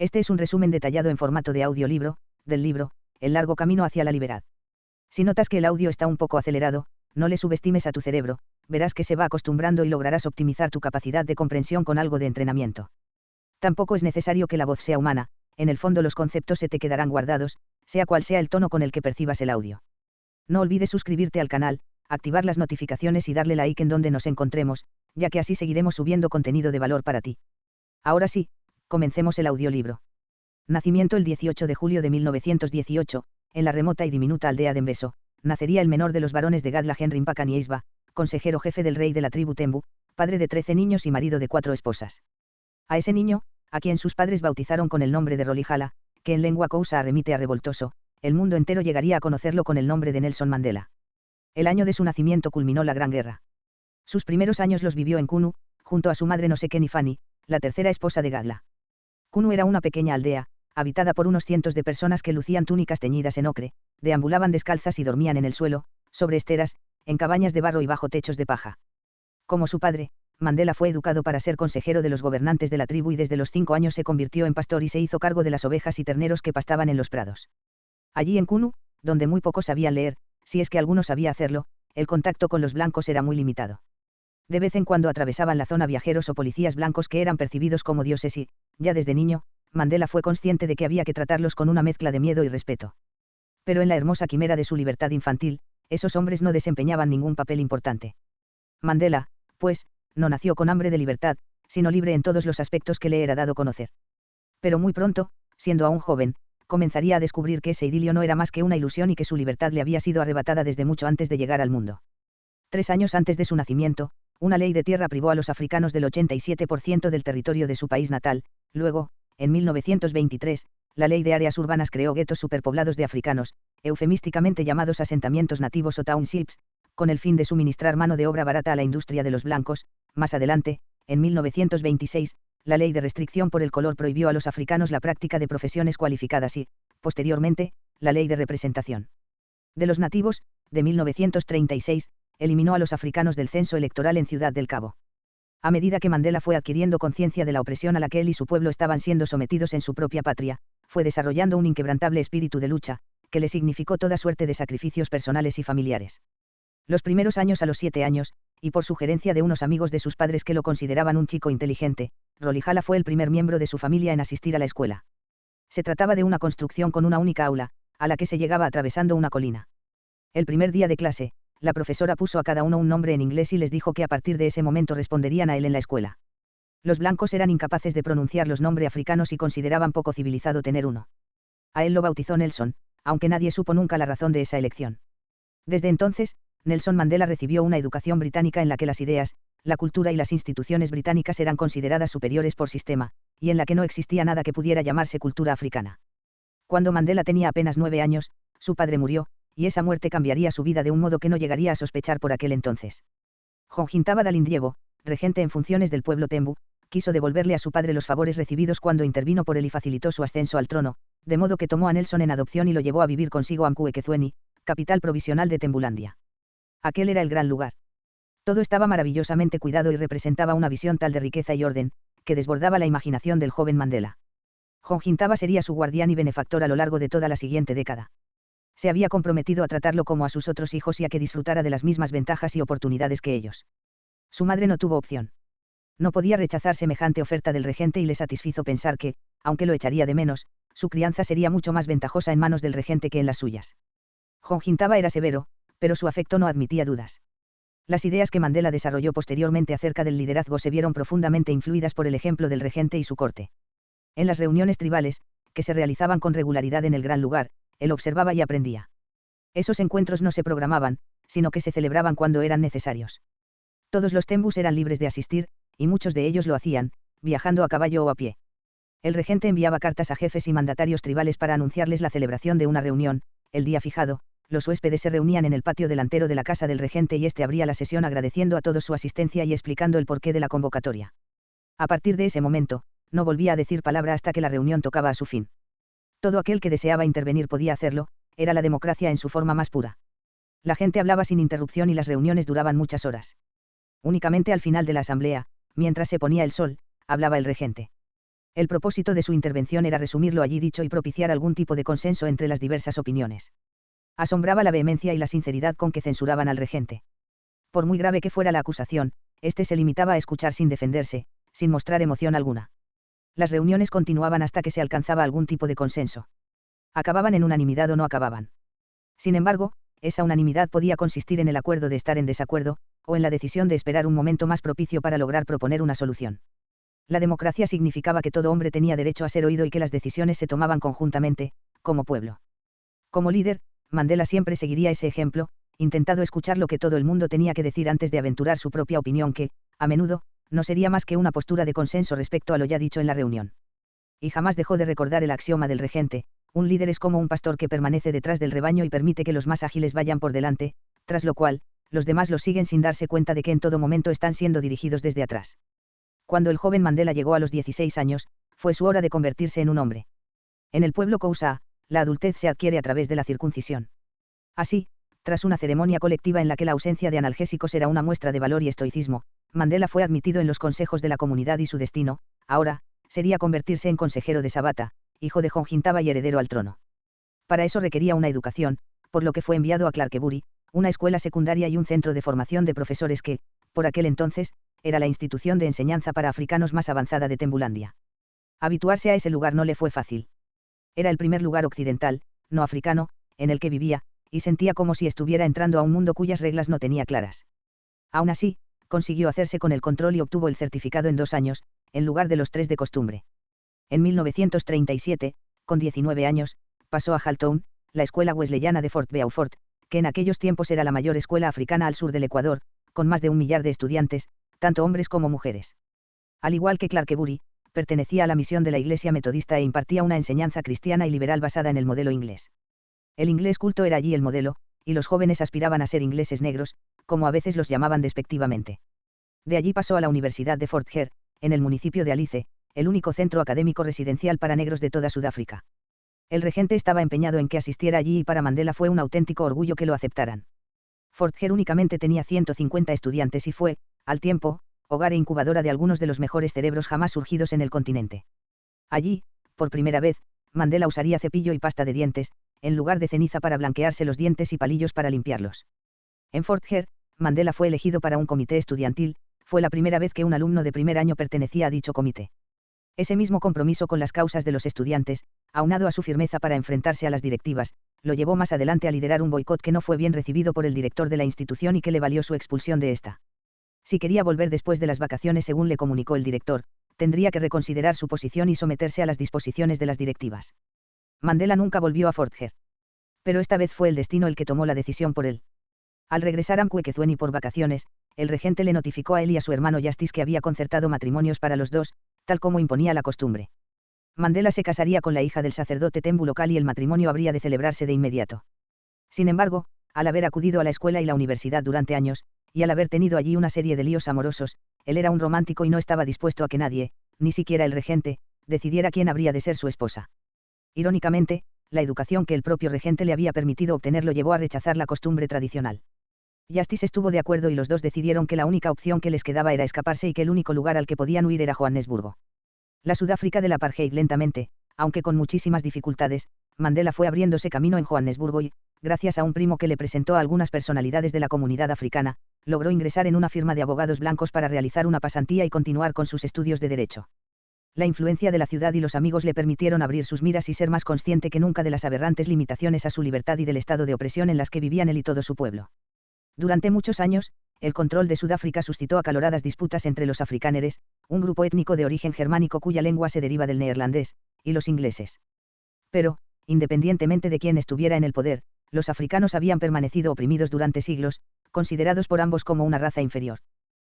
Este es un resumen detallado en formato de audiolibro, del libro, El largo camino hacia la libertad. Si notas que el audio está un poco acelerado, no le subestimes a tu cerebro, verás que se va acostumbrando y lograrás optimizar tu capacidad de comprensión con algo de entrenamiento. Tampoco es necesario que la voz sea humana, en el fondo los conceptos se te quedarán guardados, sea cual sea el tono con el que percibas el audio. No olvides suscribirte al canal, activar las notificaciones y darle like en donde nos encontremos, ya que así seguiremos subiendo contenido de valor para ti. Ahora sí, comencemos el audiolibro. Nacimiento el 18 de julio de 1918, en la remota y diminuta aldea de Embeso, nacería el menor de los varones de Gadla Henry Mpaka consejero jefe del rey de la tribu Tembu, padre de 13 niños y marido de 4 esposas. A ese niño, a quien sus padres bautizaron con el nombre de Rolihlahla, que en lengua Xhosa remite a revoltoso, el mundo entero llegaría a conocerlo con el nombre de Nelson Mandela. El año de su nacimiento culminó la Gran Guerra. Sus primeros años los vivió en Kunu, junto a su madre Noseken Fanny, la tercera esposa de Gadla. Kunu era una pequeña aldea, habitada por unos cientos de personas que lucían túnicas teñidas en ocre, deambulaban descalzas y dormían en el suelo, sobre esteras, en cabañas de barro y bajo techos de paja. Como su padre, Mandela fue educado para ser consejero de los gobernantes de la tribu y desde los 5 años se convirtió en pastor y se hizo cargo de las ovejas y terneros que pastaban en los prados. Allí en Kunu, donde muy pocos sabían leer, si es que alguno sabía hacerlo, el contacto con los blancos era muy limitado. De vez en cuando atravesaban la zona viajeros o policías blancos que eran percibidos como dioses y, ya desde niño, Mandela fue consciente de que había que tratarlos con una mezcla de miedo y respeto. Pero en la hermosa quimera de su libertad infantil, esos hombres no desempeñaban ningún papel importante. Mandela, pues, no nació con hambre de libertad, sino libre en todos los aspectos que le era dado conocer. Pero muy pronto, siendo aún joven, comenzaría a descubrir que ese idilio no era más que una ilusión y que su libertad le había sido arrebatada desde mucho antes de llegar al mundo. 3 años antes de su nacimiento, una ley de tierra privó a los africanos del 87% del territorio de su país natal. Luego, en 1923, la ley de áreas urbanas creó guetos superpoblados de africanos, eufemísticamente llamados asentamientos nativos o townships, con el fin de suministrar mano de obra barata a la industria de los blancos. Más adelante, en 1926, la ley de restricción por el color prohibió a los africanos la práctica de profesiones cualificadas y, posteriormente, la ley de representación de los nativos, de 1936, eliminó a los africanos del censo electoral en Ciudad del Cabo. A medida que Mandela fue adquiriendo conciencia de la opresión a la que él y su pueblo estaban siendo sometidos en su propia patria, fue desarrollando un inquebrantable espíritu de lucha, que le significó toda suerte de sacrificios personales y familiares. Los primeros años a los 7 años, y por sugerencia de unos amigos de sus padres que lo consideraban un chico inteligente, Rolihlahla fue el primer miembro de su familia en asistir a la escuela. Se trataba de una construcción con una única aula, a la que se llegaba atravesando una colina. El primer día de clase, la profesora puso a cada uno un nombre en inglés y les dijo que a partir de ese momento responderían a él en la escuela. Los blancos eran incapaces de pronunciar los nombres africanos y consideraban poco civilizado tener uno. A él lo bautizó Nelson, aunque nadie supo nunca la razón de esa elección. Desde entonces, Nelson Mandela recibió una educación británica en la que las ideas, la cultura y las instituciones británicas eran consideradas superiores por sistema, y en la que no existía nada que pudiera llamarse cultura africana. Cuando Mandela tenía apenas 9 años, su padre murió, y esa muerte cambiaría su vida de un modo que no llegaría a sospechar por aquel entonces. Jonjintaba Dalindievo, regente en funciones del pueblo Tembu, quiso devolverle a su padre los favores recibidos cuando intervino por él y facilitó su ascenso al trono, de modo que tomó a Nelson en adopción y lo llevó a vivir consigo a Mkuekezueni, capital provisional de Tembulandia. Aquel era el gran lugar. Todo estaba maravillosamente cuidado y representaba una visión tal de riqueza y orden, que desbordaba la imaginación del joven Mandela. Jonjintaba sería su guardián y benefactor a lo largo de toda la siguiente década. Se había comprometido a tratarlo como a sus otros hijos y a que disfrutara de las mismas ventajas y oportunidades que ellos. Su madre no tuvo opción. No podía rechazar semejante oferta del regente y le satisfizo pensar que, aunque lo echaría de menos, su crianza sería mucho más ventajosa en manos del regente que en las suyas. Jonjintaba era severo, pero su afecto no admitía dudas. Las ideas que Mandela desarrolló posteriormente acerca del liderazgo se vieron profundamente influidas por el ejemplo del regente y su corte. En las reuniones tribales, que se realizaban con regularidad en el gran lugar, él observaba y aprendía. Esos encuentros no se programaban, sino que se celebraban cuando eran necesarios. Todos los tembus eran libres de asistir, y muchos de ellos lo hacían, viajando a caballo o a pie. El regente enviaba cartas a jefes y mandatarios tribales para anunciarles la celebración de una reunión. El día fijado, los huéspedes se reunían en el patio delantero de la casa del regente y éste abría la sesión agradeciendo a todos su asistencia y explicando el porqué de la convocatoria. A partir de ese momento, no volvía a decir palabra hasta que la reunión tocaba a su fin. Todo aquel que deseaba intervenir podía hacerlo, era la democracia en su forma más pura. La gente hablaba sin interrupción y las reuniones duraban muchas horas. Únicamente al final de la asamblea, mientras se ponía el sol, hablaba el regente. El propósito de su intervención era resumir lo allí dicho y propiciar algún tipo de consenso entre las diversas opiniones. Asombraba la vehemencia y la sinceridad con que censuraban al regente. Por muy grave que fuera la acusación, éste se limitaba a escuchar sin defenderse, sin mostrar emoción alguna. Las reuniones continuaban hasta que se alcanzaba algún tipo de consenso. Acababan en unanimidad o no acababan. Sin embargo, esa unanimidad podía consistir en el acuerdo de estar en desacuerdo, o en la decisión de esperar un momento más propicio para lograr proponer una solución. La democracia significaba que todo hombre tenía derecho a ser oído y que las decisiones se tomaban conjuntamente, como pueblo. Como líder, Mandela siempre seguiría ese ejemplo, intentado escuchar lo que todo el mundo tenía que decir antes de aventurar su propia opinión que, a menudo, no sería más que una postura de consenso respecto a lo ya dicho en la reunión. Y jamás dejó de recordar el axioma del regente: un líder es como un pastor que permanece detrás del rebaño y permite que los más ágiles vayan por delante, tras lo cual, los demás los siguen sin darse cuenta de que en todo momento están siendo dirigidos desde atrás. Cuando el joven Mandela llegó a los 16 años, fue su hora de convertirse en un hombre. En el pueblo Xhosa, la adultez se adquiere a través de la circuncisión. Así, tras una ceremonia colectiva en la que la ausencia de analgésicos era una muestra de valor y estoicismo, Mandela fue admitido en los consejos de la comunidad y su destino, ahora, sería convertirse en consejero de Sabata, hijo de Jonjintaba y heredero al trono. Para eso requería una educación, por lo que fue enviado a Clarkebury, una escuela secundaria y un centro de formación de profesores que, por aquel entonces, era la institución de enseñanza para africanos más avanzada de Tembulandia. Habituarse a ese lugar no le fue fácil. Era el primer lugar occidental, no africano, en el que vivía, y sentía como si estuviera entrando a un mundo cuyas reglas no tenía claras. Aún así, consiguió hacerse con el control y obtuvo el certificado en 2 años, en lugar de los 3 de costumbre. En 1937, con 19 años, pasó a Haltown, la escuela wesleyana de Fort Beaufort, que en aquellos tiempos era la mayor escuela africana al sur del Ecuador, con más de 1 millar de estudiantes, tanto hombres como mujeres. Al igual que Clarkebury, pertenecía a la misión de la Iglesia Metodista e impartía una enseñanza cristiana y liberal basada en el modelo inglés. El inglés culto era allí el modelo, y los jóvenes aspiraban a ser ingleses negros, como a veces los llamaban despectivamente. De allí pasó a la Universidad de Fort Hare, en el municipio de Alice, el único centro académico residencial para negros de toda Sudáfrica. El regente estaba empeñado en que asistiera allí y para Mandela fue un auténtico orgullo que lo aceptaran. Fort Hare únicamente tenía 150 estudiantes y fue, al tiempo, hogar e incubadora de algunos de los mejores cerebros jamás surgidos en el continente. Allí, por primera vez, Mandela usaría cepillo y pasta de dientes, en lugar de ceniza para blanquearse los dientes y palillos para limpiarlos. En Fort Hare, Mandela fue elegido para un comité estudiantil, fue la primera vez que un alumno de primer año pertenecía a dicho comité. Ese mismo compromiso con las causas de los estudiantes, aunado a su firmeza para enfrentarse a las directivas, lo llevó más adelante a liderar un boicot que no fue bien recibido por el director de la institución y que le valió su expulsión de esta. Si quería volver después de las vacaciones, según le comunicó el director, tendría que reconsiderar su posición y someterse a las disposiciones de las directivas. Mandela nunca volvió a Fort Hare. Pero esta vez fue el destino el que tomó la decisión por él. Al regresar a Mkwekezweni por vacaciones, el regente le notificó a él y a su hermano Justice que había concertado matrimonios para los dos, tal como imponía la costumbre. Mandela se casaría con la hija del sacerdote Tembu local y el matrimonio habría de celebrarse de inmediato. Sin embargo, al haber acudido a la escuela y la universidad durante años, y al haber tenido allí una serie de líos amorosos, él era un romántico y no estaba dispuesto a que nadie, ni siquiera el regente, decidiera quién habría de ser su esposa. Irónicamente, la educación que el propio regente le había permitido obtener lo llevó a rechazar la costumbre tradicional. Justice estuvo de acuerdo y los dos decidieron que la única opción que les quedaba era escaparse y que el único lugar al que podían huir era Johannesburgo. La Sudáfrica del apartheid lentamente, aunque con muchísimas dificultades, Mandela fue abriéndose camino en Johannesburgo y, gracias a un primo que le presentó a algunas personalidades de la comunidad africana, logró ingresar en una firma de abogados blancos para realizar una pasantía y continuar con sus estudios de derecho. La influencia de la ciudad y los amigos le permitieron abrir sus miras y ser más consciente que nunca de las aberrantes limitaciones a su libertad y del estado de opresión en las que vivían él y todo su pueblo. Durante muchos años, el control de Sudáfrica suscitó acaloradas disputas entre los afrikáneres, un grupo étnico de origen germánico cuya lengua se deriva del neerlandés, y los ingleses. Pero, independientemente de quién estuviera en el poder, los africanos habían permanecido oprimidos durante siglos, considerados por ambos como una raza inferior.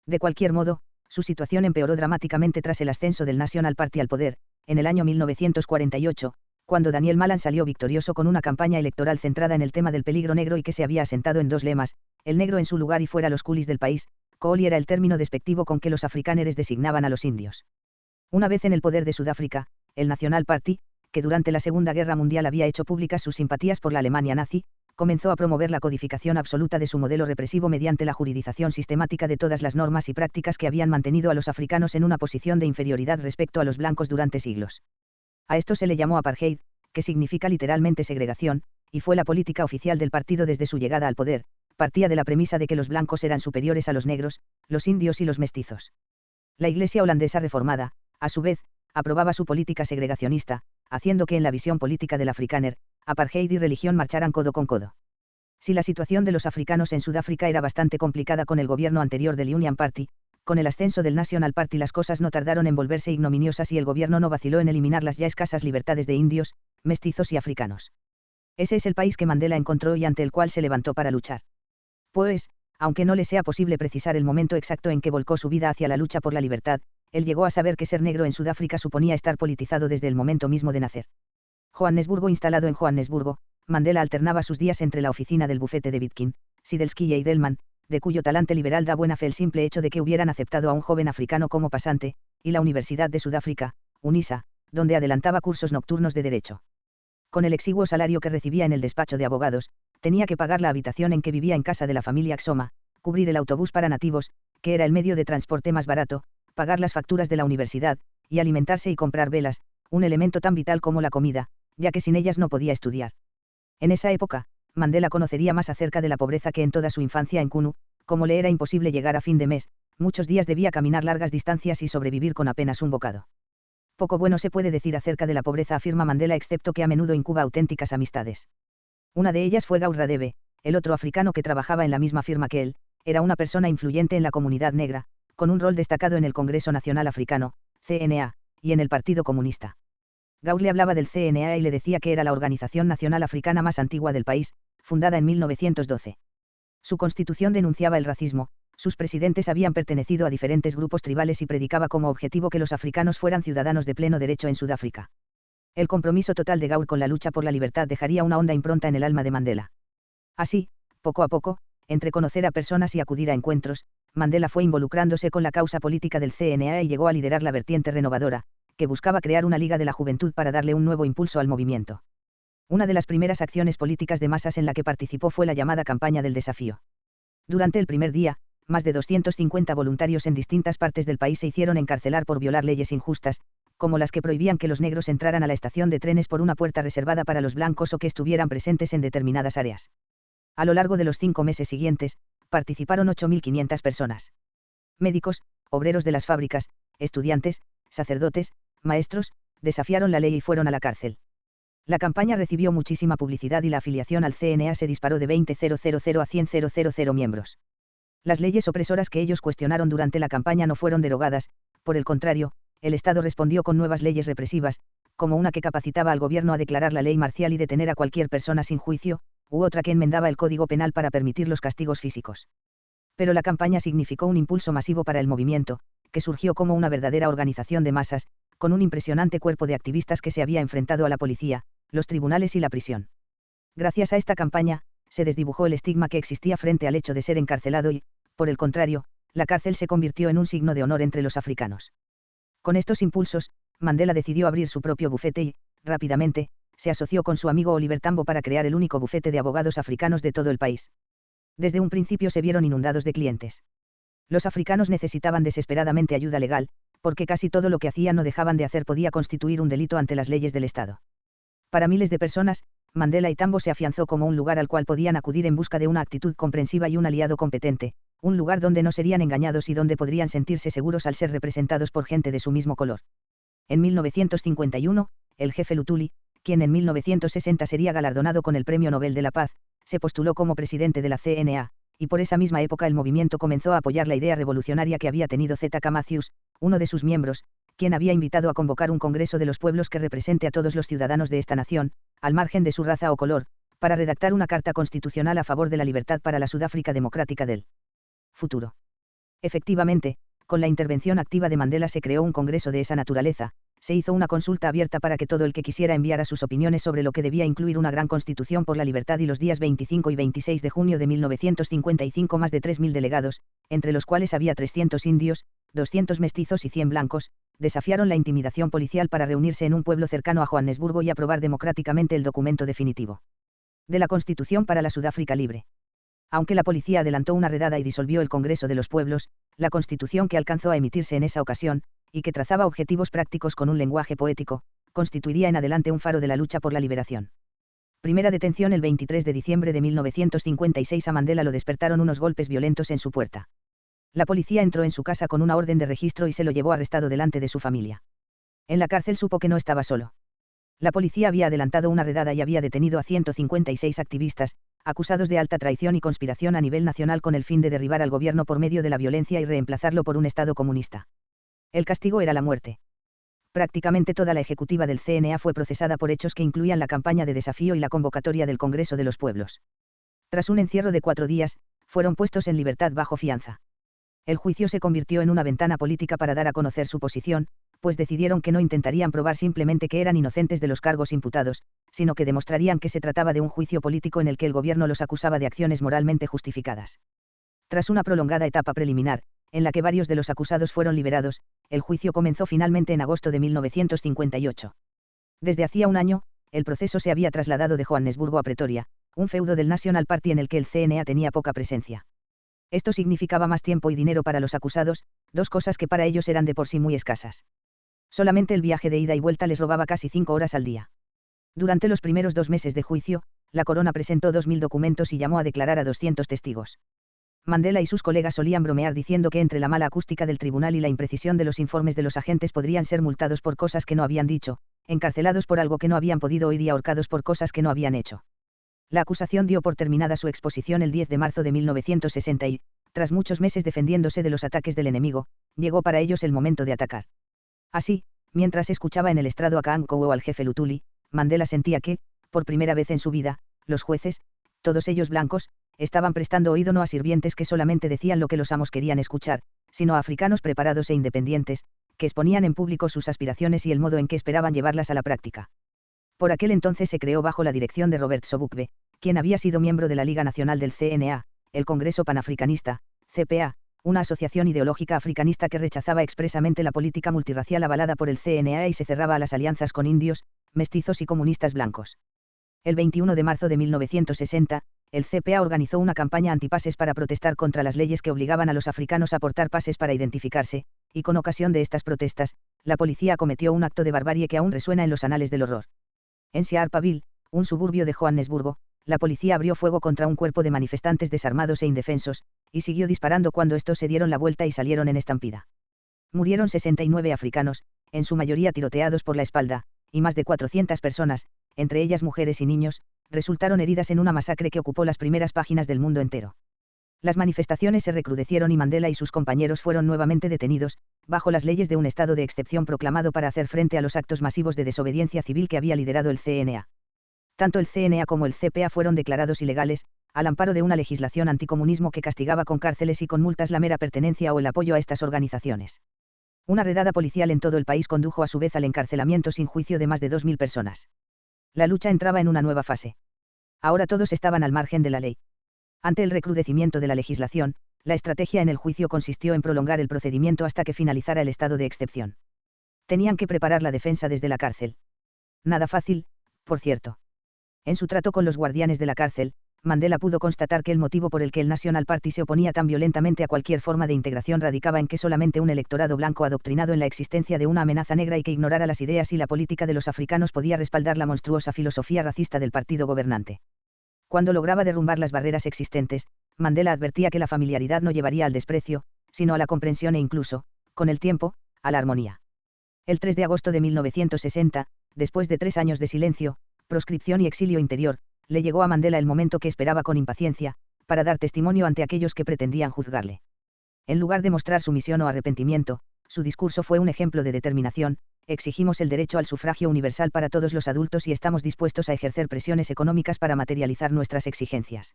De cualquier modo, su situación empeoró dramáticamente tras el ascenso del National Party al poder, en el año 1948, cuando Daniel Malan salió victorioso con una campaña electoral centrada en el tema del peligro negro y que se había asentado en 2 lemas: el negro en su lugar y fuera los coolies del país. Cooli era el término despectivo con que los afrikáneres designaban a los indios. Una vez en el poder de Sudáfrica, el National Party, que durante la Segunda Guerra Mundial había hecho públicas sus simpatías por la Alemania nazi, comenzó a promover la codificación absoluta de su modelo represivo mediante la juridización sistemática de todas las normas y prácticas que habían mantenido a los africanos en una posición de inferioridad respecto a los blancos durante siglos. A esto se le llamó apartheid, que significa literalmente segregación, y fue la política oficial del partido desde su llegada al poder. Partía de la premisa de que los blancos eran superiores a los negros, los indios y los mestizos. La Iglesia holandesa reformada, a su vez, aprobaba su política segregacionista, haciendo que en la visión política del afrikáner, apartheid y religión marcharan codo con codo. Si la situación de los africanos en Sudáfrica era bastante complicada con el gobierno anterior del Union Party, con el ascenso del National Party las cosas no tardaron en volverse ignominiosas y el gobierno no vaciló en eliminar las ya escasas libertades de indios, mestizos y africanos. Ese es el país que Mandela encontró y ante el cual se levantó para luchar. Pues, aunque no le sea posible precisar el momento exacto en que volcó su vida hacia la lucha por la libertad, él llegó a saber que ser negro en Sudáfrica suponía estar politizado desde el momento mismo de nacer. Johannesburgo. Instalado en Johannesburgo, Mandela alternaba sus días entre la oficina del bufete de Witkin, Sidelsky y Eidelman, de cuyo talante liberal da buena fe el simple hecho de que hubieran aceptado a un joven africano como pasante, y la Universidad de Sudáfrica, UNISA, donde adelantaba cursos nocturnos de derecho. Con el exiguo salario que recibía en el despacho de abogados, tenía que pagar la habitación en que vivía en casa de la familia Xoma, cubrir el autobús para nativos, que era el medio de transporte más barato, pagar las facturas de la universidad, y alimentarse y comprar velas, un elemento tan vital como la comida, ya que sin ellas no podía estudiar. En esa época, Mandela conocería más acerca de la pobreza que en toda su infancia en Kunu. Como le era imposible llegar a fin de mes, muchos días debía caminar largas distancias y sobrevivir con apenas un bocado. Poco bueno se puede decir acerca de la pobreza, afirma Mandela, excepto que a menudo incuba auténticas amistades. Una de ellas fue Gaur Radebe, el otro africano que trabajaba en la misma firma que él, era una persona influyente en la comunidad negra, con un rol destacado en el Congreso Nacional Africano, CNA, y en el Partido Comunista. Gaur le hablaba del CNA y le decía que era la organización nacional africana más antigua del país, fundada en 1912. Su constitución denunciaba el racismo, sus presidentes habían pertenecido a diferentes grupos tribales y predicaba como objetivo que los africanos fueran ciudadanos de pleno derecho en Sudáfrica. El compromiso total de Gaur con la lucha por la libertad dejaría una honda impronta en el alma de Mandela. Así, poco a poco, entre conocer a personas y acudir a encuentros, Mandela fue involucrándose con la causa política del CNA y llegó a liderar la vertiente renovadora, que buscaba crear una Liga de la Juventud para darle un nuevo impulso al movimiento. Una de las primeras acciones políticas de masas en la que participó fue la llamada campaña del desafío. Durante el primer día, más de 250 voluntarios en distintas partes del país se hicieron encarcelar por violar leyes injustas, como las que prohibían que los negros entraran a la estación de trenes por una puerta reservada para los blancos o que estuvieran presentes en determinadas áreas. A lo largo de los 5 meses siguientes, participaron 8.500 personas. Médicos, obreros de las fábricas, estudiantes, sacerdotes, maestros, desafiaron la ley y fueron a la cárcel. La campaña recibió muchísima publicidad y la afiliación al CNA se disparó de 20.000 a 100.000 miembros. Las leyes opresoras que ellos cuestionaron durante la campaña no fueron derogadas, por el contrario, el Estado respondió con nuevas leyes represivas, como una que capacitaba al gobierno a declarar la ley marcial y detener a cualquier persona sin juicio, u otra que enmendaba el Código Penal para permitir los castigos físicos. Pero la campaña significó un impulso masivo para el movimiento, que surgió como una verdadera organización de masas, con un impresionante cuerpo de activistas que se había enfrentado a la policía, los tribunales y la prisión. Gracias a esta campaña, se desdibujó el estigma que existía frente al hecho de ser encarcelado y, por el contrario, la cárcel se convirtió en un signo de honor entre los africanos. Con estos impulsos, Mandela decidió abrir su propio bufete y, rápidamente, se asoció con su amigo Oliver Tambo para crear el único bufete de abogados africanos de todo el país. Desde un principio se vieron inundados de clientes. Los africanos necesitaban desesperadamente ayuda legal, porque casi todo lo que hacían o dejaban de hacer podía constituir un delito ante las leyes del Estado. Para miles de personas, Mandela y Tambo se afianzó como un lugar al cual podían acudir en busca de una actitud comprensiva y un aliado competente, un lugar donde no serían engañados y donde podrían sentirse seguros al ser representados por gente de su mismo color. En 1951, el jefe Luthuli, quien en 1960 sería galardonado con el Premio Nobel de la Paz, se postuló como presidente de la CNA, y por esa misma época el movimiento comenzó a apoyar la idea revolucionaria que había tenido Z.K. Matthews, uno de sus miembros, quien había invitado a convocar un Congreso de los Pueblos que represente a todos los ciudadanos de esta nación, al margen de su raza o color, para redactar una carta constitucional a favor de la libertad para la Sudáfrica democrática del futuro. Efectivamente, con la intervención activa de Mandela se creó un congreso de esa naturaleza, se hizo una consulta abierta para que todo el que quisiera enviara sus opiniones sobre lo que debía incluir una gran constitución por la libertad y los días 25 y 26 de junio de 1955 más de 3.000 delegados, entre los cuales había 300 indios, 200 mestizos y 100 blancos, desafiaron la intimidación policial para reunirse en un pueblo cercano a Johannesburgo y aprobar democráticamente el documento definitivo. de la Constitución para la Sudáfrica libre. Aunque la policía adelantó una redada y disolvió el Congreso de los Pueblos, la Constitución que alcanzó a emitirse en esa ocasión, y que trazaba objetivos prácticos con un lenguaje poético, constituiría en adelante un faro de la lucha por la liberación. Primera detención el 23 de diciembre de 1956. A Mandela lo despertaron unos golpes violentos en su puerta. La policía entró en su casa con una orden de registro y se lo llevó arrestado delante de su familia. En la cárcel supo que no estaba solo. La policía había adelantado una redada y había detenido a 156 activistas, acusados de alta traición y conspiración a nivel nacional con el fin de derribar al gobierno por medio de la violencia y reemplazarlo por un Estado comunista. El castigo era la muerte. Prácticamente toda la ejecutiva del CNA fue procesada por hechos que incluían la campaña de desafío y la convocatoria del Congreso de los Pueblos. Tras un encierro de 4 días, fueron puestos en libertad bajo fianza. El juicio se convirtió en una ventana política para dar a conocer su posición, pues decidieron que no intentarían probar simplemente que eran inocentes de los cargos imputados, sino que demostrarían que se trataba de un juicio político en el que el gobierno los acusaba de acciones moralmente justificadas. Tras una prolongada etapa preliminar, en la que varios de los acusados fueron liberados, el juicio comenzó finalmente en agosto de 1958. Desde hacía un año, el proceso se había trasladado de Johannesburgo a Pretoria, un feudo del National Party en el que el CNA tenía poca presencia. Esto significaba más tiempo y dinero para los acusados, dos cosas que para ellos eran de por sí muy escasas. Solamente el viaje de ida y vuelta les robaba casi 5 horas al día. Durante los primeros 2 meses de juicio, la corona presentó 2.000 documentos y llamó a declarar a 200 testigos. Mandela y sus colegas solían bromear diciendo que entre la mala acústica del tribunal y la imprecisión de los informes de los agentes podrían ser multados por cosas que no habían dicho, encarcelados por algo que no habían podido oír y ahorcados por cosas que no habían hecho. La acusación dio por terminada su exposición el 10 de marzo de 1960 y, tras muchos meses defendiéndose de los ataques del enemigo, llegó para ellos el momento de atacar. Así, mientras escuchaba en el estrado a Kaan Kowo al jefe Lutuli, Mandela sentía que, por primera vez en su vida, los jueces, todos ellos blancos, estaban prestando oído no a sirvientes que solamente decían lo que los amos querían escuchar, sino a africanos preparados e independientes, que exponían en público sus aspiraciones y el modo en que esperaban llevarlas a la práctica. Por aquel entonces se creó bajo la dirección de Robert Sobukwe, quien había sido miembro de la Liga Nacional del CNA, el Congreso Panafricanista, CPA, una asociación ideológica africanista que rechazaba expresamente la política multirracial avalada por el CNA y se cerraba a las alianzas con indios, mestizos y comunistas blancos. El 21 de marzo de 1960, el CPA organizó una campaña antipases para protestar contra las leyes que obligaban a los africanos a portar pases para identificarse, y con ocasión de estas protestas, la policía cometió un acto de barbarie que aún resuena en los anales del horror. En Sharpeville, un suburbio de Johannesburgo, la policía abrió fuego contra un cuerpo de manifestantes desarmados e indefensos, y siguió disparando cuando estos se dieron la vuelta y salieron en estampida. Murieron 69 africanos, en su mayoría tiroteados por la espalda, y más de 400 personas, entre ellas mujeres y niños, resultaron heridas en una masacre que ocupó las primeras páginas del mundo entero. Las manifestaciones se recrudecieron y Mandela y sus compañeros fueron nuevamente detenidos, bajo las leyes de un estado de excepción proclamado para hacer frente a los actos masivos de desobediencia civil que había liderado el CNA. Tanto el CNA como el CPA fueron declarados ilegales, al amparo de una legislación anticomunismo que castigaba con cárceles y con multas la mera pertenencia o el apoyo a estas organizaciones. Una redada policial en todo el país condujo a su vez al encarcelamiento sin juicio de más de 2.000 personas. La lucha entraba en una nueva fase. Ahora todos estaban al margen de la ley. Ante el recrudecimiento de la legislación, la estrategia en el juicio consistió en prolongar el procedimiento hasta que finalizara el estado de excepción. Tenían que preparar la defensa desde la cárcel. Nada fácil, por cierto. En su trato con los guardianes de la cárcel, Mandela pudo constatar que el motivo por el que el National Party se oponía tan violentamente a cualquier forma de integración radicaba en que solamente un electorado blanco adoctrinado en la existencia de una amenaza negra y que ignorara las ideas y la política de los africanos podía respaldar la monstruosa filosofía racista del partido gobernante. Cuando lograba derrumbar las barreras existentes, Mandela advertía que la familiaridad no llevaría al desprecio, sino a la comprensión e incluso, con el tiempo, a la armonía. El 3 de agosto de 1960, después de 3 años de silencio, proscripción y exilio interior, le llegó a Mandela el momento que esperaba con impaciencia, para dar testimonio ante aquellos que pretendían juzgarle. En lugar de mostrar sumisión o arrepentimiento, su discurso fue un ejemplo de determinación: exigimos el derecho al sufragio universal para todos los adultos y estamos dispuestos a ejercer presiones económicas para materializar nuestras exigencias.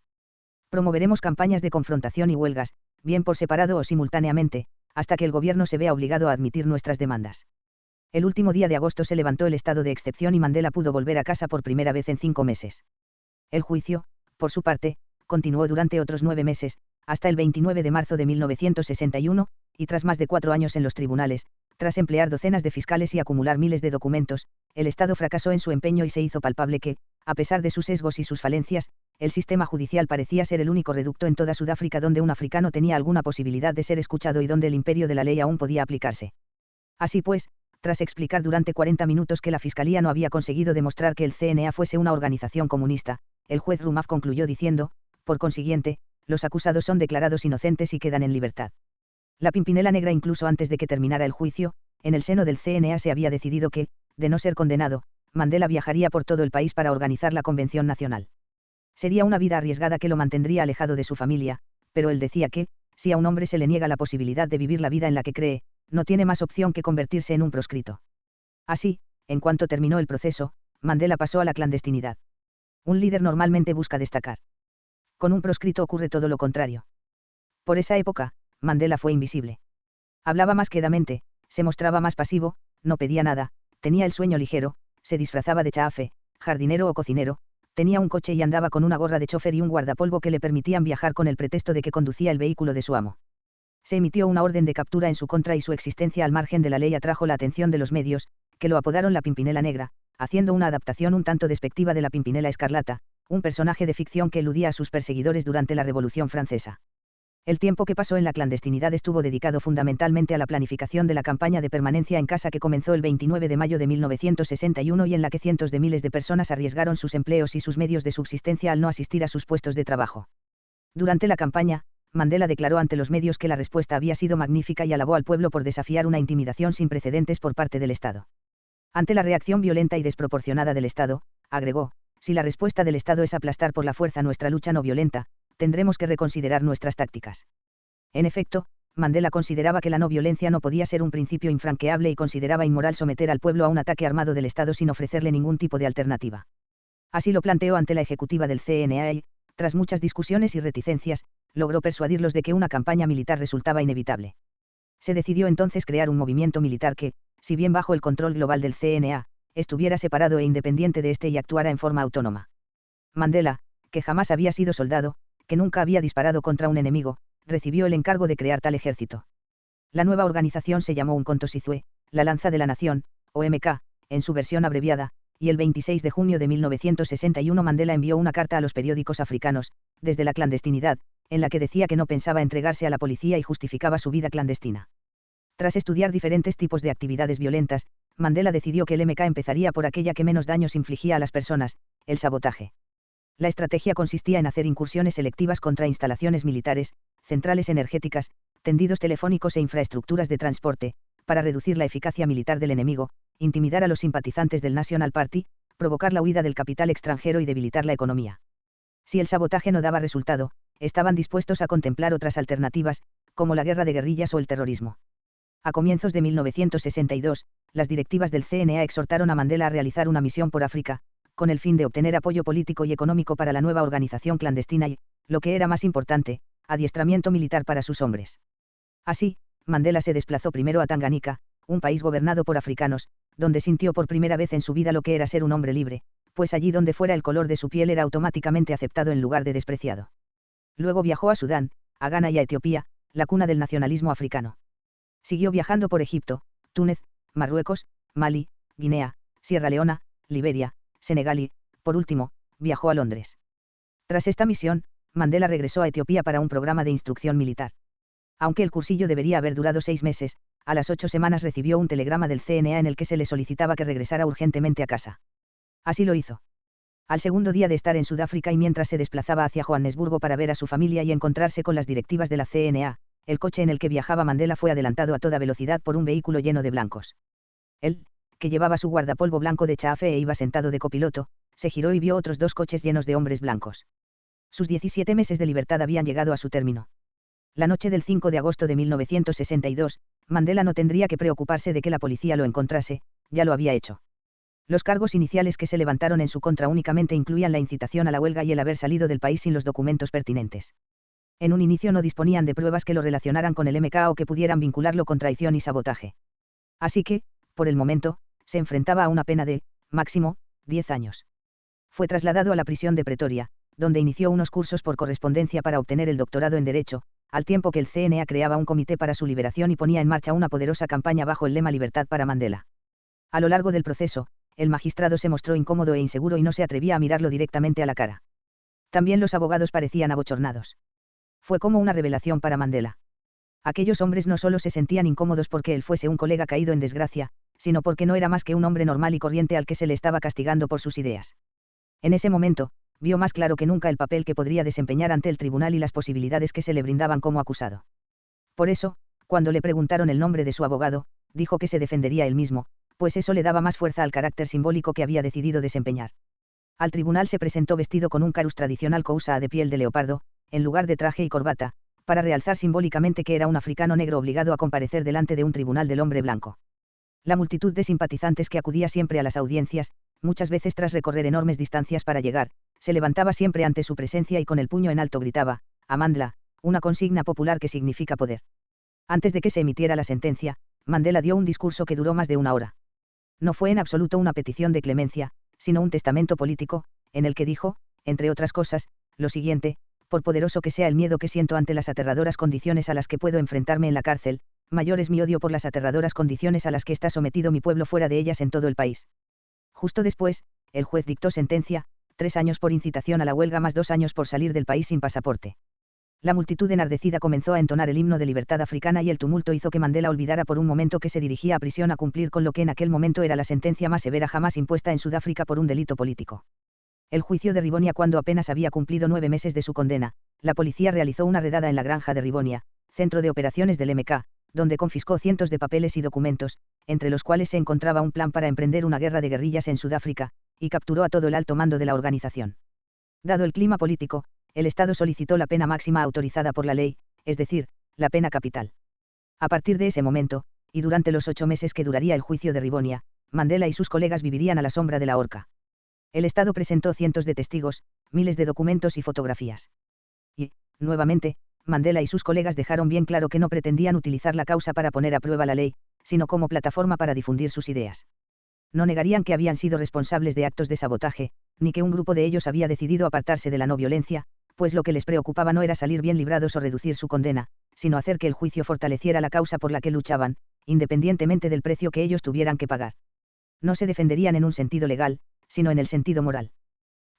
Promoveremos campañas de confrontación y huelgas, bien por separado o simultáneamente, hasta que el gobierno se vea obligado a admitir nuestras demandas. El último día de agosto se levantó el estado de excepción y Mandela pudo volver a casa por primera vez en 5 meses. El juicio, por su parte, continuó durante otros 9 meses, hasta el 29 de marzo de 1961, y tras más de 4 años en los tribunales, Tras emplear docenas de fiscales y acumular miles de documentos, el Estado fracasó en su empeño y se hizo palpable que, a pesar de sus sesgos y sus falencias, el sistema judicial parecía ser el único reducto en toda Sudáfrica donde un africano tenía alguna posibilidad de ser escuchado y donde el imperio de la ley aún podía aplicarse. Así pues, tras explicar durante 40 minutos que la Fiscalía no había conseguido demostrar que el CNA fuese una organización comunista, el juez Rumaf concluyó diciendo, por consiguiente, los acusados son declarados inocentes y quedan en libertad. La Pimpinela Negra incluso antes de que terminara el juicio, en el seno del CNA se había decidido que, de no ser condenado, Mandela viajaría por todo el país para organizar la Convención Nacional. Sería una vida arriesgada que lo mantendría alejado de su familia, pero él decía que, si a un hombre se le niega la posibilidad de vivir la vida en la que cree, no tiene más opción que convertirse en un proscrito. Así, en cuanto terminó el proceso, Mandela pasó a la clandestinidad. Un líder normalmente busca destacar. Con un proscrito ocurre todo lo contrario. Por esa época, Mandela fue invisible. Hablaba más quedamente, se mostraba más pasivo, no pedía nada, tenía el sueño ligero, se disfrazaba de chaafe, jardinero o cocinero, tenía un coche y andaba con una gorra de chofer y un guardapolvo que le permitían viajar con el pretexto de que conducía el vehículo de su amo. Se emitió una orden de captura en su contra y su existencia al margen de la ley atrajo la atención de los medios, que lo apodaron la Pimpinela Negra, haciendo una adaptación un tanto despectiva de la Pimpinela Escarlata, un personaje de ficción que eludía a sus perseguidores durante la Revolución Francesa. El tiempo que pasó en la clandestinidad estuvo dedicado fundamentalmente a la planificación de la campaña de permanencia en casa que comenzó el 29 de mayo de 1961 y en la que cientos de miles de personas arriesgaron sus empleos y sus medios de subsistencia al no asistir a sus puestos de trabajo. Durante la campaña, Mandela declaró ante los medios que la respuesta había sido magnífica y alabó al pueblo por desafiar una intimidación sin precedentes por parte del Estado. Ante la reacción violenta y desproporcionada del Estado, agregó, si la respuesta del Estado es aplastar por la fuerza nuestra lucha no violenta, tendremos que reconsiderar nuestras tácticas. En efecto, Mandela consideraba que la no violencia no podía ser un principio infranqueable y consideraba inmoral someter al pueblo a un ataque armado del Estado sin ofrecerle ningún tipo de alternativa. Así lo planteó ante la ejecutiva del CNA y, tras muchas discusiones y reticencias, logró persuadirlos de que una campaña militar resultaba inevitable. Se decidió entonces crear un movimiento militar que, si bien bajo el control global del CNA, estuviera separado e independiente de este y actuara en forma autónoma. Mandela, que jamás había sido soldado, que nunca había disparado contra un enemigo, recibió el encargo de crear tal ejército. La nueva organización se llamó Umkhonto-Sizwe, la Lanza de la Nación, o MK, en su versión abreviada, y el 26 de junio de 1961 Mandela envió una carta a los periódicos africanos, desde la clandestinidad, en la que decía que no pensaba entregarse a la policía y justificaba su vida clandestina. Tras estudiar diferentes tipos de actividades violentas, Mandela decidió que el MK empezaría por aquella que menos daños infligía a las personas, el sabotaje. La estrategia consistía en hacer incursiones selectivas contra instalaciones militares, centrales energéticas, tendidos telefónicos e infraestructuras de transporte, para reducir la eficacia militar del enemigo, intimidar a los simpatizantes del National Party, provocar la huida del capital extranjero y debilitar la economía. Si el sabotaje no daba resultado, estaban dispuestos a contemplar otras alternativas, como la guerra de guerrillas o el terrorismo. A comienzos de 1962, las directivas del CNA exhortaron a Mandela a realizar una misión por África, con el fin de obtener apoyo político y económico para la nueva organización clandestina y, lo que era más importante, adiestramiento militar para sus hombres. Así, Mandela se desplazó primero a Tanganica, un país gobernado por africanos, donde sintió por primera vez en su vida lo que era ser un hombre libre, pues allí donde fuera el color de su piel era automáticamente aceptado en lugar de despreciado. Luego viajó a Sudán, a Ghana y a Etiopía, la cuna del nacionalismo africano. Siguió viajando por Egipto, Túnez, Marruecos, Mali, Guinea, Sierra Leona, Liberia, Senegal y, por último, viajó a Londres. Tras esta misión, Mandela regresó a Etiopía para un programa de instrucción militar. Aunque el cursillo debería haber durado 6 meses, a las 8 semanas recibió un telegrama del CNA en el que se le solicitaba que regresara urgentemente a casa. Así lo hizo. Al segundo día de estar en Sudáfrica y mientras se desplazaba hacia Johannesburgo para ver a su familia y encontrarse con las directivas de la CNA, el coche en el que viajaba Mandela fue adelantado a toda velocidad por un vehículo lleno de blancos. Él, que llevaba su guardapolvo blanco de chafe e iba sentado de copiloto, se giró y vio otros 2 coches llenos de hombres blancos. Sus 17 meses de libertad habían llegado a su término. La noche del 5 de agosto de 1962, Mandela no tendría que preocuparse de que la policía lo encontrase, ya lo había hecho. Los cargos iniciales que se levantaron en su contra únicamente incluían la incitación a la huelga y el haber salido del país sin los documentos pertinentes. En un inicio no disponían de pruebas que lo relacionaran con el MK o que pudieran vincularlo con traición y sabotaje. Así que, por el momento, se enfrentaba a una pena de, máximo, 10 años. Fue trasladado a la prisión de Pretoria, donde inició unos cursos por correspondencia para obtener el doctorado en Derecho, al tiempo que el CNA creaba un comité para su liberación y ponía en marcha una poderosa campaña bajo el lema Libertad para Mandela. A lo largo del proceso, el magistrado se mostró incómodo e inseguro y no se atrevía a mirarlo directamente a la cara. También los abogados parecían abochornados. Fue como una revelación para Mandela. Aquellos hombres no solo se sentían incómodos porque él fuese un colega caído en desgracia, sino porque no era más que un hombre normal y corriente al que se le estaba castigando por sus ideas. En ese momento, vio más claro que nunca el papel que podría desempeñar ante el tribunal y las posibilidades que se le brindaban como acusado. Por eso, cuando le preguntaron el nombre de su abogado, dijo que se defendería él mismo, pues eso le daba más fuerza al carácter simbólico que había decidido desempeñar. Al tribunal se presentó vestido con un carus tradicional cousa de piel de leopardo, en lugar de traje y corbata, para realzar simbólicamente que era un africano negro obligado a comparecer delante de un tribunal del hombre blanco. La multitud de simpatizantes que acudía siempre a las audiencias, muchas veces tras recorrer enormes distancias para llegar, se levantaba siempre ante su presencia y con el puño en alto gritaba, Amandla, una consigna popular que significa poder. Antes de que se emitiera la sentencia, Mandela dio un discurso que duró más de una hora. No fue en absoluto una petición de clemencia, sino un testamento político, en el que dijo, entre otras cosas, lo siguiente: por poderoso que sea el miedo que siento ante las aterradoras condiciones a las que puedo enfrentarme en la cárcel, mayor es mi odio por las aterradoras condiciones a las que está sometido mi pueblo fuera de ellas en todo el país. Justo después, el juez dictó sentencia: 3 años por incitación a la huelga más 2 años por salir del país sin pasaporte. La multitud enardecida comenzó a entonar el himno de libertad africana y el tumulto hizo que Mandela olvidara por un momento que se dirigía a prisión a cumplir con lo que en aquel momento era la sentencia más severa jamás impuesta en Sudáfrica por un delito político. El juicio de Rivonia. Cuando apenas había cumplido 9 meses de su condena, la policía realizó una redada en la granja de Rivonia, centro de operaciones del MK, donde confiscó cientos de papeles y documentos, entre los cuales se encontraba un plan para emprender una guerra de guerrillas en Sudáfrica, y capturó a todo el alto mando de la organización. Dado el clima político, el Estado solicitó la pena máxima autorizada por la ley, es decir, la pena capital. A partir de ese momento, y durante los 8 meses que duraría el juicio de Rivonia, Mandela y sus colegas vivirían a la sombra de la horca. El Estado presentó cientos de testigos, miles de documentos y fotografías. Y, nuevamente, Mandela y sus colegas dejaron bien claro que no pretendían utilizar la causa para poner a prueba la ley, sino como plataforma para difundir sus ideas. No negarían que habían sido responsables de actos de sabotaje, ni que un grupo de ellos había decidido apartarse de la no violencia, pues lo que les preocupaba no era salir bien librados o reducir su condena, sino hacer que el juicio fortaleciera la causa por la que luchaban, independientemente del precio que ellos tuvieran que pagar. No se defenderían en un sentido legal, sino en el sentido moral.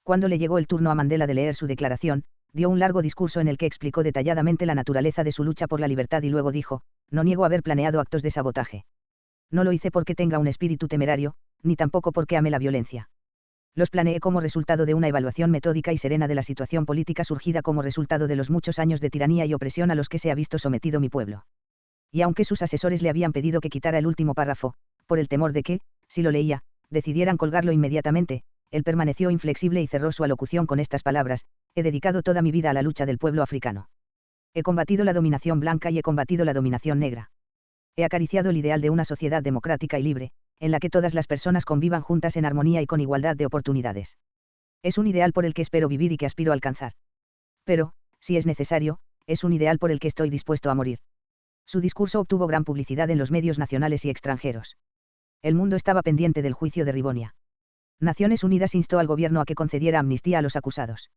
Cuando le llegó el turno a Mandela de leer su declaración, dio un largo discurso en el que explicó detalladamente la naturaleza de su lucha por la libertad y luego dijo: no niego haber planeado actos de sabotaje. No lo hice porque tenga un espíritu temerario, ni tampoco porque ame la violencia. Los planeé como resultado de una evaluación metódica y serena de la situación política surgida como resultado de los muchos años de tiranía y opresión a los que se ha visto sometido mi pueblo. Y aunque sus asesores le habían pedido que quitara el último párrafo, por el temor de que, si lo leía, decidieran colgarlo inmediatamente, él permaneció inflexible y cerró su alocución con estas palabras: he dedicado toda mi vida a la lucha del pueblo africano. He combatido la dominación blanca y he combatido la dominación negra. He acariciado el ideal de una sociedad democrática y libre, en la que todas las personas convivan juntas en armonía y con igualdad de oportunidades. Es un ideal por el que espero vivir y que aspiro a alcanzar. Pero, si es necesario, es un ideal por el que estoy dispuesto a morir. Su discurso obtuvo gran publicidad en los medios nacionales y extranjeros. El mundo estaba pendiente del juicio de Rivonia. Naciones Unidas instó al gobierno a que concediera amnistía a los acusados.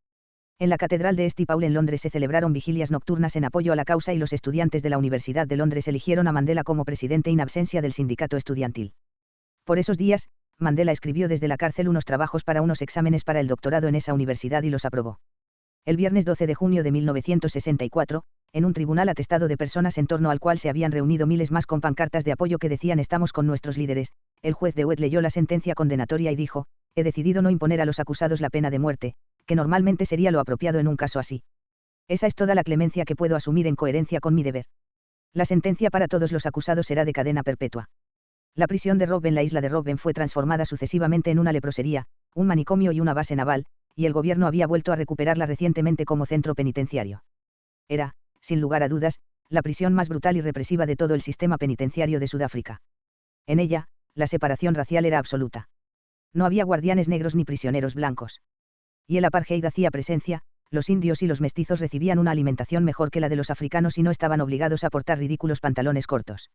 En la Catedral de St. Paul en Londres se celebraron vigilias nocturnas en apoyo a la causa y los estudiantes de la Universidad de Londres eligieron a Mandela como presidente in absentia del sindicato estudiantil. Por esos días, Mandela escribió desde la cárcel unos trabajos para unos exámenes para el doctorado en esa universidad y los aprobó. El viernes 12 de junio de 1964, en un tribunal atestado de personas en torno al cual se habían reunido miles más con pancartas de apoyo que decían "Estamos con nuestros líderes", el juez de Wet leyó la sentencia condenatoria y dijo: he decidido no imponer a los acusados la pena de muerte, que normalmente sería lo apropiado en un caso así. Esa es toda la clemencia que puedo asumir en coherencia con mi deber. La sentencia para todos los acusados será de cadena perpetua. La prisión de Robben, la isla de Robben, fue transformada sucesivamente en una leprosería, un manicomio y una base naval, y el gobierno había vuelto a recuperarla recientemente como centro penitenciario. Era, sin lugar a dudas, la prisión más brutal y represiva de todo el sistema penitenciario de Sudáfrica. En ella, la separación racial era absoluta. No había guardianes negros ni prisioneros blancos. Y el apartheid hacía presencia, los indios y los mestizos recibían una alimentación mejor que la de los africanos y no estaban obligados a portar ridículos pantalones cortos.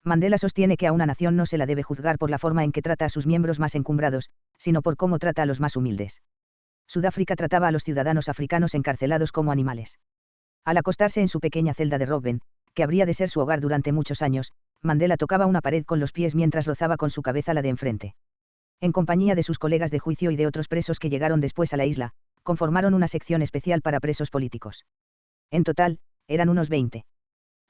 Mandela sostiene que a una nación no se la debe juzgar por la forma en que trata a sus miembros más encumbrados, sino por cómo trata a los más humildes. Sudáfrica trataba a los ciudadanos africanos encarcelados como animales. Al acostarse en su pequeña celda de Robben, que habría de ser su hogar durante muchos años, Mandela tocaba una pared con los pies mientras rozaba con su cabeza la de enfrente. En compañía de sus colegas de juicio y de otros presos que llegaron después a la isla, conformaron una sección especial para presos políticos. En total, eran unos 20.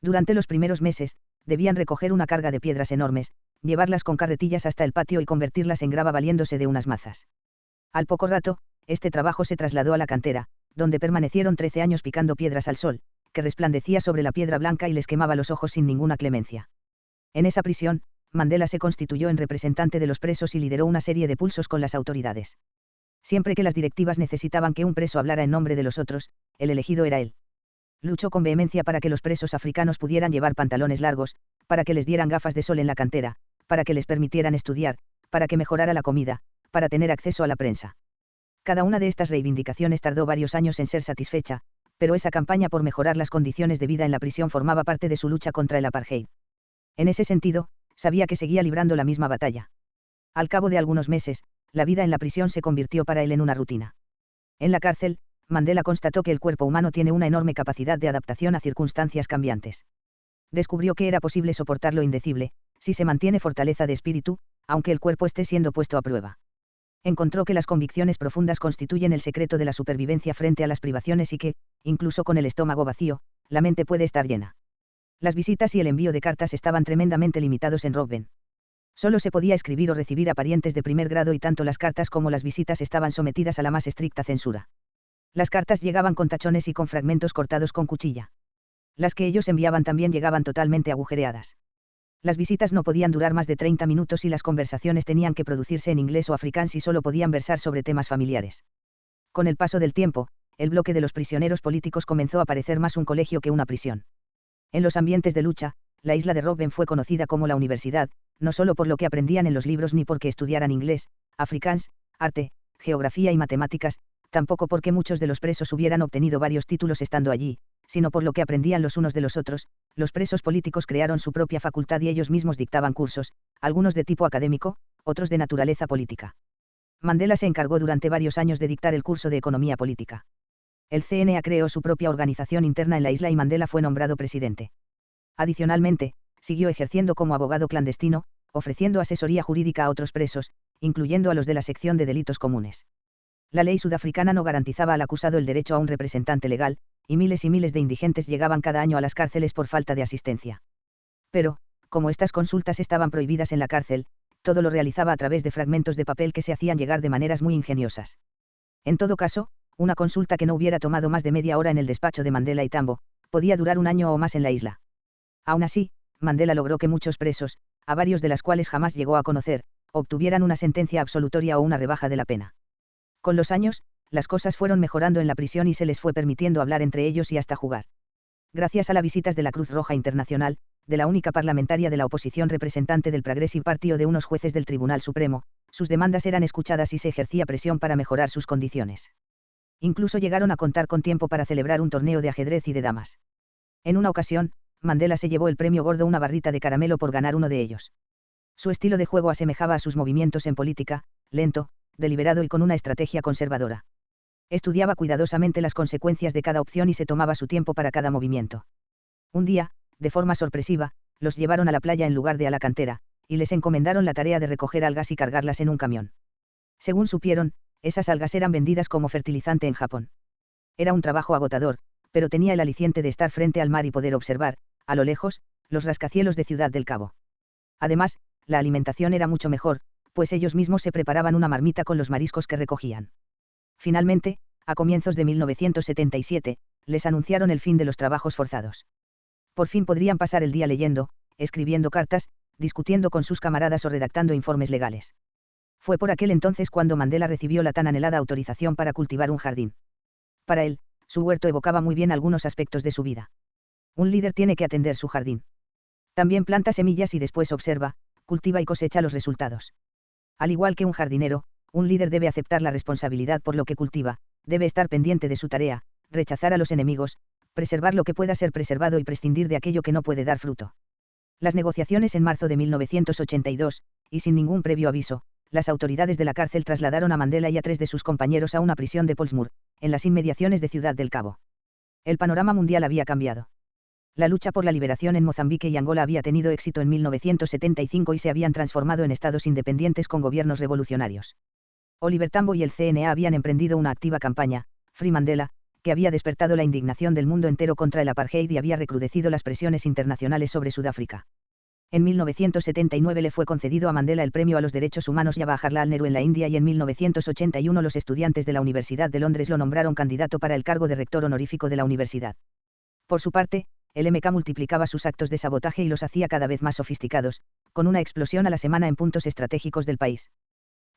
Durante los primeros meses, debían recoger una carga de piedras enormes, llevarlas con carretillas hasta el patio y convertirlas en grava valiéndose de unas mazas. Al poco rato, este trabajo se trasladó a la cantera, donde permanecieron 13 años picando piedras al sol, que resplandecía sobre la piedra blanca y les quemaba los ojos sin ninguna clemencia. En esa prisión, Mandela se constituyó en representante de los presos y lideró una serie de pulsos con las autoridades. Siempre que las directivas necesitaban que un preso hablara en nombre de los otros, el elegido era él. Luchó con vehemencia para que los presos africanos pudieran llevar pantalones largos, para que les dieran gafas de sol en la cantera, para que les permitieran estudiar, para que mejorara la comida, para tener acceso a la prensa. Cada una de estas reivindicaciones tardó varios años en ser satisfecha, pero esa campaña por mejorar las condiciones de vida en la prisión formaba parte de su lucha contra el apartheid. En ese sentido, sabía que seguía librando la misma batalla. Al cabo de algunos meses, la vida en la prisión se convirtió para él en una rutina. En la cárcel, Mandela constató que el cuerpo humano tiene una enorme capacidad de adaptación a circunstancias cambiantes. Descubrió que era posible soportar lo indecible, si se mantiene fortaleza de espíritu, aunque el cuerpo esté siendo puesto a prueba. Encontró que las convicciones profundas constituyen el secreto de la supervivencia frente a las privaciones y que, incluso con el estómago vacío, la mente puede estar llena. Las visitas y el envío de cartas estaban tremendamente limitados en Robben. Solo se podía escribir o recibir a parientes de primer grado y tanto las cartas como las visitas estaban sometidas a la más estricta censura. Las cartas llegaban con tachones y con fragmentos cortados con cuchilla. Las que ellos enviaban también llegaban totalmente agujereadas. Las visitas no podían durar más de 30 minutos y las conversaciones tenían que producirse en inglés o afrikáans y solo podían versar sobre temas familiares. Con el paso del tiempo, el bloque de los prisioneros políticos comenzó a parecer más un colegio que una prisión. En los ambientes de lucha, la isla de Robben fue conocida como la universidad, no solo por lo que aprendían en los libros ni porque estudiaran inglés, afrikáans, arte, geografía y matemáticas, tampoco porque muchos de los presos hubieran obtenido varios títulos estando allí, sino por lo que aprendían los unos de los otros. Los presos políticos crearon su propia facultad y ellos mismos dictaban cursos, algunos de tipo académico, otros de naturaleza política. Mandela se encargó durante varios años de dictar el curso de economía política. El CNA creó su propia organización interna en la isla y Mandela fue nombrado presidente. Adicionalmente, siguió ejerciendo como abogado clandestino, ofreciendo asesoría jurídica a otros presos, incluyendo a los de la sección de delitos comunes. La ley sudafricana no garantizaba al acusado el derecho a un representante legal, y miles de indigentes llegaban cada año a las cárceles por falta de asistencia. Pero, como estas consultas estaban prohibidas en la cárcel, todo lo realizaba a través de fragmentos de papel que se hacían llegar de maneras muy ingeniosas. En todo caso, una consulta que no hubiera tomado más de media hora en el despacho de Mandela y Tambo, podía durar un año o más en la isla. Aún así, Mandela logró que muchos presos, a varios de las cuales jamás llegó a conocer, obtuvieran una sentencia absolutoria o una rebaja de la pena. Con los años, las cosas fueron mejorando en la prisión y se les fue permitiendo hablar entre ellos y hasta jugar. Gracias a las visitas de la Cruz Roja Internacional, de la única parlamentaria de la oposición representante del Progressive Party o de unos jueces del Tribunal Supremo, sus demandas eran escuchadas y se ejercía presión para mejorar sus condiciones. Incluso llegaron a contar con tiempo para celebrar un torneo de ajedrez y de damas. En una ocasión, Mandela se llevó el premio gordo, una barrita de caramelo, por ganar uno de ellos. Su estilo de juego asemejaba a sus movimientos en política, lento, deliberado y con una estrategia conservadora. Estudiaba cuidadosamente las consecuencias de cada opción y se tomaba su tiempo para cada movimiento. Un día, de forma sorpresiva, los llevaron a la playa en lugar de a la cantera, y les encomendaron la tarea de recoger algas y cargarlas en un camión. Según supieron, esas algas eran vendidas como fertilizante en Japón. Era un trabajo agotador, pero tenía el aliciente de estar frente al mar y poder observar, a lo lejos, los rascacielos de Ciudad del Cabo. Además, la alimentación era mucho mejor, pues ellos mismos se preparaban una marmita con los mariscos que recogían. Finalmente, a comienzos de 1977, les anunciaron el fin de los trabajos forzados. Por fin podrían pasar el día leyendo, escribiendo cartas, discutiendo con sus camaradas o redactando informes legales. Fue por aquel entonces cuando Mandela recibió la tan anhelada autorización para cultivar un jardín. Para él, su huerto evocaba muy bien algunos aspectos de su vida. Un líder tiene que atender su jardín. También planta semillas y después observa, cultiva y cosecha los resultados. Al igual que un jardinero, un líder debe aceptar la responsabilidad por lo que cultiva, debe estar pendiente de su tarea, rechazar a los enemigos, preservar lo que pueda ser preservado y prescindir de aquello que no puede dar fruto. Las negociaciones en marzo de 1982, y sin ningún previo aviso, las autoridades de la cárcel trasladaron a Mandela y a 3 de sus compañeros a una prisión de Portsmouth, en las inmediaciones de Ciudad del Cabo. El panorama mundial había cambiado. La lucha por la liberación en Mozambique y Angola había tenido éxito en 1975 y se habían transformado en estados independientes con gobiernos revolucionarios. Oliver Tambo y el CNA habían emprendido una activa campaña, Free Mandela, que había despertado la indignación del mundo entero contra el apartheid y había recrudecido las presiones internacionales sobre Sudáfrica. En 1979 le fue concedido a Mandela el Premio a los Derechos Humanos Jawaharlal Nehru en la India y en 1981 los estudiantes de la Universidad de Londres lo nombraron candidato para el cargo de rector honorífico de la universidad. Por su parte, el MK multiplicaba sus actos de sabotaje y los hacía cada vez más sofisticados, con una explosión a la semana en puntos estratégicos del país.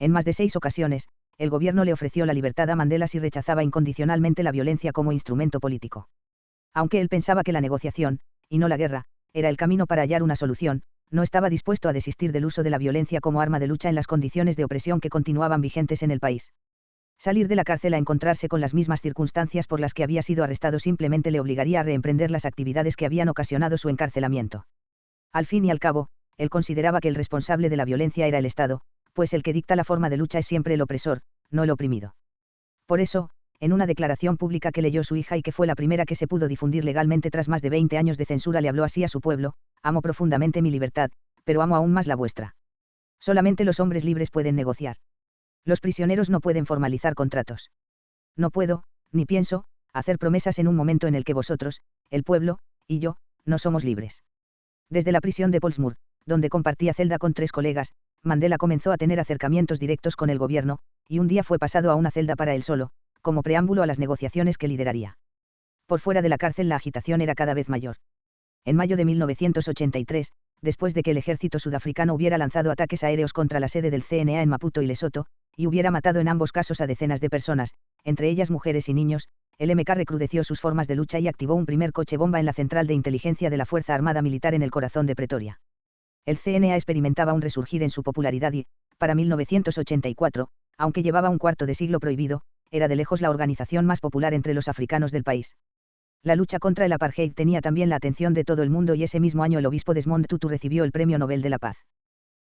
En más de 6 ocasiones, el gobierno le ofreció la libertad a Mandela si rechazaba incondicionalmente la violencia como instrumento político. Aunque él pensaba que la negociación, y no la guerra, era el camino para hallar una solución, no estaba dispuesto a desistir del uso de la violencia como arma de lucha en las condiciones de opresión que continuaban vigentes en el país. Salir de la cárcel a encontrarse con las mismas circunstancias por las que había sido arrestado simplemente le obligaría a reemprender las actividades que habían ocasionado su encarcelamiento. Al fin y al cabo, él consideraba que el responsable de la violencia era el Estado, pues el que dicta la forma de lucha es siempre el opresor, no el oprimido. Por eso, en una declaración pública que leyó su hija y que fue la primera que se pudo difundir legalmente tras más de 20 años de censura, le habló así a su pueblo: amo profundamente mi libertad, pero amo aún más la vuestra. Solamente los hombres libres pueden negociar. Los prisioneros no pueden formalizar contratos. No puedo, ni pienso, hacer promesas en un momento en el que vosotros, el pueblo, y yo, no somos libres. Desde la prisión de Portsmouth, donde compartía celda con 3 colegas, Mandela comenzó a tener acercamientos directos con el gobierno, y un día fue pasado a una celda para él solo, como preámbulo a las negociaciones que lideraría. Por fuera de la cárcel la agitación era cada vez mayor. En mayo de 1983, después de que el ejército sudafricano hubiera lanzado ataques aéreos contra la sede del CNA en Maputo y Lesoto, y hubiera matado en ambos casos a decenas de personas, entre ellas mujeres y niños, el MK recrudeció sus formas de lucha y activó un primer coche bomba en la central de inteligencia de la Fuerza Armada Militar en el corazón de Pretoria. El CNA experimentaba un resurgir en su popularidad y, para 1984, aunque llevaba un cuarto de siglo prohibido, era de lejos la organización más popular entre los africanos del país. La lucha contra el apartheid tenía también la atención de todo el mundo y ese mismo año el obispo Desmond Tutu recibió el Premio Nobel de la Paz.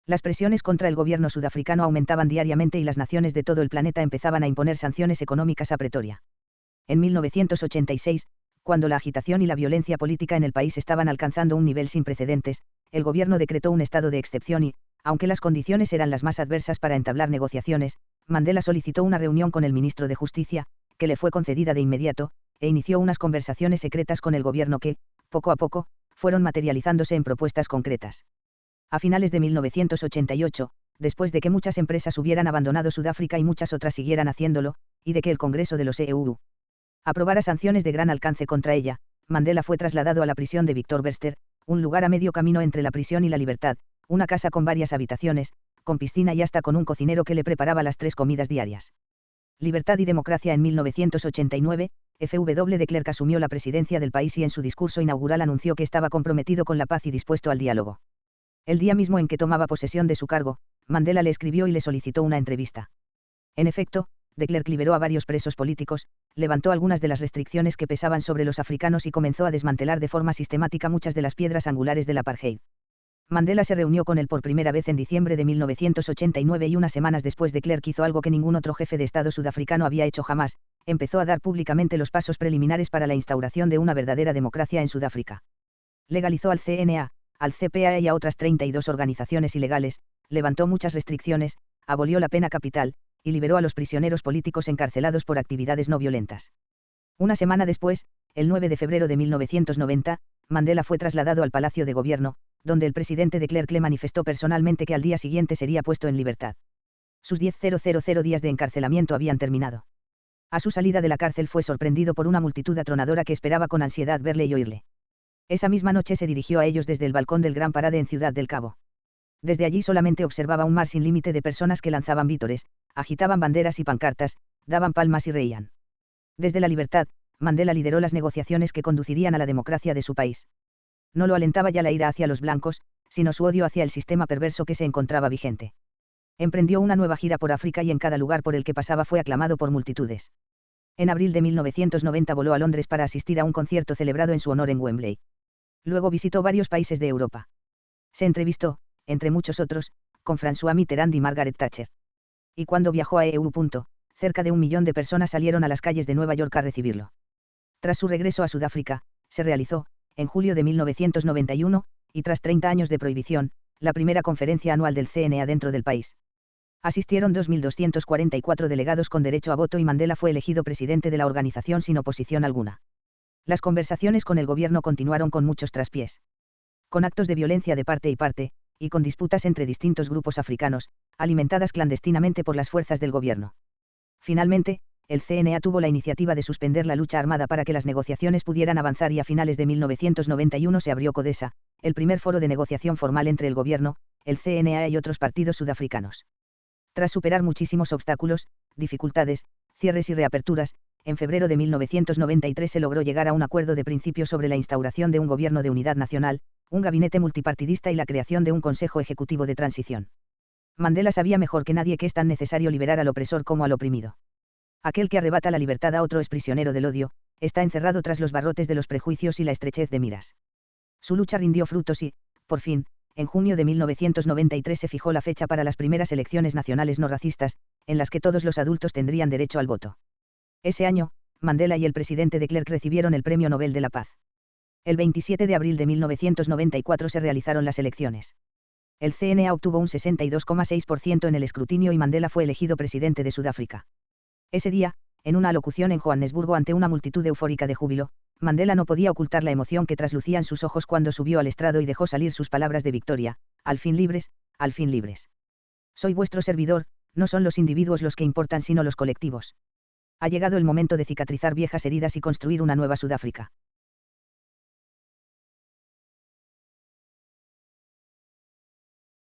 Las presiones contra el gobierno sudafricano aumentaban diariamente y las naciones de todo el planeta empezaban a imponer sanciones económicas a Pretoria. En 1986, cuando la agitación y la violencia política en el país estaban alcanzando un nivel sin precedentes, el gobierno decretó un estado de excepción y, aunque las condiciones eran las más adversas para entablar negociaciones, Mandela solicitó una reunión con el ministro de Justicia, que le fue concedida de inmediato, e inició unas conversaciones secretas con el gobierno que, poco a poco, fueron materializándose en propuestas concretas. A finales de 1988, después de que muchas empresas hubieran abandonado Sudáfrica y muchas otras siguieran haciéndolo, y de que el Congreso de los EU aprobara sanciones de gran alcance contra ella, Mandela fue trasladado a la prisión de Victor Verster, un lugar a medio camino entre la prisión y la libertad, una casa con varias habitaciones, con piscina y hasta con un cocinero que le preparaba las 3 comidas diarias. Libertad y democracia. En 1989, F.W. de Klerk asumió la presidencia del país y en su discurso inaugural anunció que estaba comprometido con la paz y dispuesto al diálogo. El día mismo en que tomaba posesión de su cargo, Mandela le escribió y le solicitó una entrevista. En efecto, de Klerk liberó a varios presos políticos, levantó algunas de las restricciones que pesaban sobre los africanos y comenzó a desmantelar de forma sistemática muchas de las piedras angulares del apartheid. Mandela se reunió con él por primera vez en diciembre de 1989 y unas semanas después de Klerk hizo algo que ningún otro jefe de Estado sudafricano había hecho jamás: empezó a dar públicamente los pasos preliminares para la instauración de una verdadera democracia en Sudáfrica. Legalizó al CNA, al CPA y a otras 32 organizaciones ilegales, levantó muchas restricciones, abolió la pena capital, y liberó a los prisioneros políticos encarcelados por actividades no violentas. Una semana después, el 9 de febrero de 1990, Mandela fue trasladado al Palacio de Gobierno, donde el presidente de Klerk le manifestó personalmente que al día siguiente sería puesto en libertad. Sus 10.000 días de encarcelamiento habían terminado. A su salida de la cárcel fue sorprendido por una multitud atronadora que esperaba con ansiedad verle y oírle. Esa misma noche se dirigió a ellos desde el balcón del Gran Parade en Ciudad del Cabo. Desde allí solamente observaba un mar sin límite de personas que lanzaban vítores, agitaban banderas y pancartas, daban palmas y reían. Desde la libertad, Mandela lideró las negociaciones que conducirían a la democracia de su país. No lo alentaba ya la ira hacia los blancos, sino su odio hacia el sistema perverso que se encontraba vigente. Emprendió una nueva gira por África y en cada lugar por el que pasaba fue aclamado por multitudes. En abril de 1990 voló a Londres para asistir a un concierto celebrado en su honor en Wembley. Luego visitó varios países de Europa. Se entrevistó, entre muchos otros, con François Mitterrand y Margaret Thatcher. Y cuando viajó a EU. Cerca de 1 millón de personas salieron a las calles de Nueva York a recibirlo. Tras su regreso a Sudáfrica, se realizó, en julio de 1991, y tras 30 años de prohibición, la primera conferencia anual del CNA dentro del país. Asistieron 2.244 delegados con derecho a voto y Mandela fue elegido presidente de la organización sin oposición alguna. Las conversaciones con el gobierno continuaron con muchos traspiés. Con actos de violencia de parte y parte, y con disputas entre distintos grupos africanos, alimentadas clandestinamente por las fuerzas del gobierno. Finalmente, el CNA tuvo la iniciativa de suspender la lucha armada para que las negociaciones pudieran avanzar y a finales de 1991 se abrió CODESA, el primer foro de negociación formal entre el gobierno, el CNA y otros partidos sudafricanos. Tras superar muchísimos obstáculos, dificultades, cierres y reaperturas, en febrero de 1993 se logró llegar a un acuerdo de principio sobre la instauración de un gobierno de unidad nacional, un gabinete multipartidista y la creación de un Consejo Ejecutivo de Transición. Mandela sabía mejor que nadie que es tan necesario liberar al opresor como al oprimido. Aquel que arrebata la libertad a otro es prisionero del odio, está encerrado tras los barrotes de los prejuicios y la estrechez de miras. Su lucha rindió frutos y, por fin, en junio de 1993 se fijó la fecha para las primeras elecciones nacionales no racistas, en las que todos los adultos tendrían derecho al voto. Ese año, Mandela y el presidente de Klerk recibieron el Premio Nobel de la Paz. El 27 de abril de 1994 se realizaron las elecciones. El CNA obtuvo un 62,6% en el escrutinio y Mandela fue elegido presidente de Sudáfrica. Ese día, en una alocución en Johannesburgo ante una multitud eufórica de júbilo, Mandela no podía ocultar la emoción que traslucían sus ojos cuando subió al estrado y dejó salir sus palabras de victoria: al fin libres, al fin libres. Soy vuestro servidor, no son los individuos los que importan sino los colectivos. Ha llegado el momento de cicatrizar viejas heridas y construir una nueva Sudáfrica.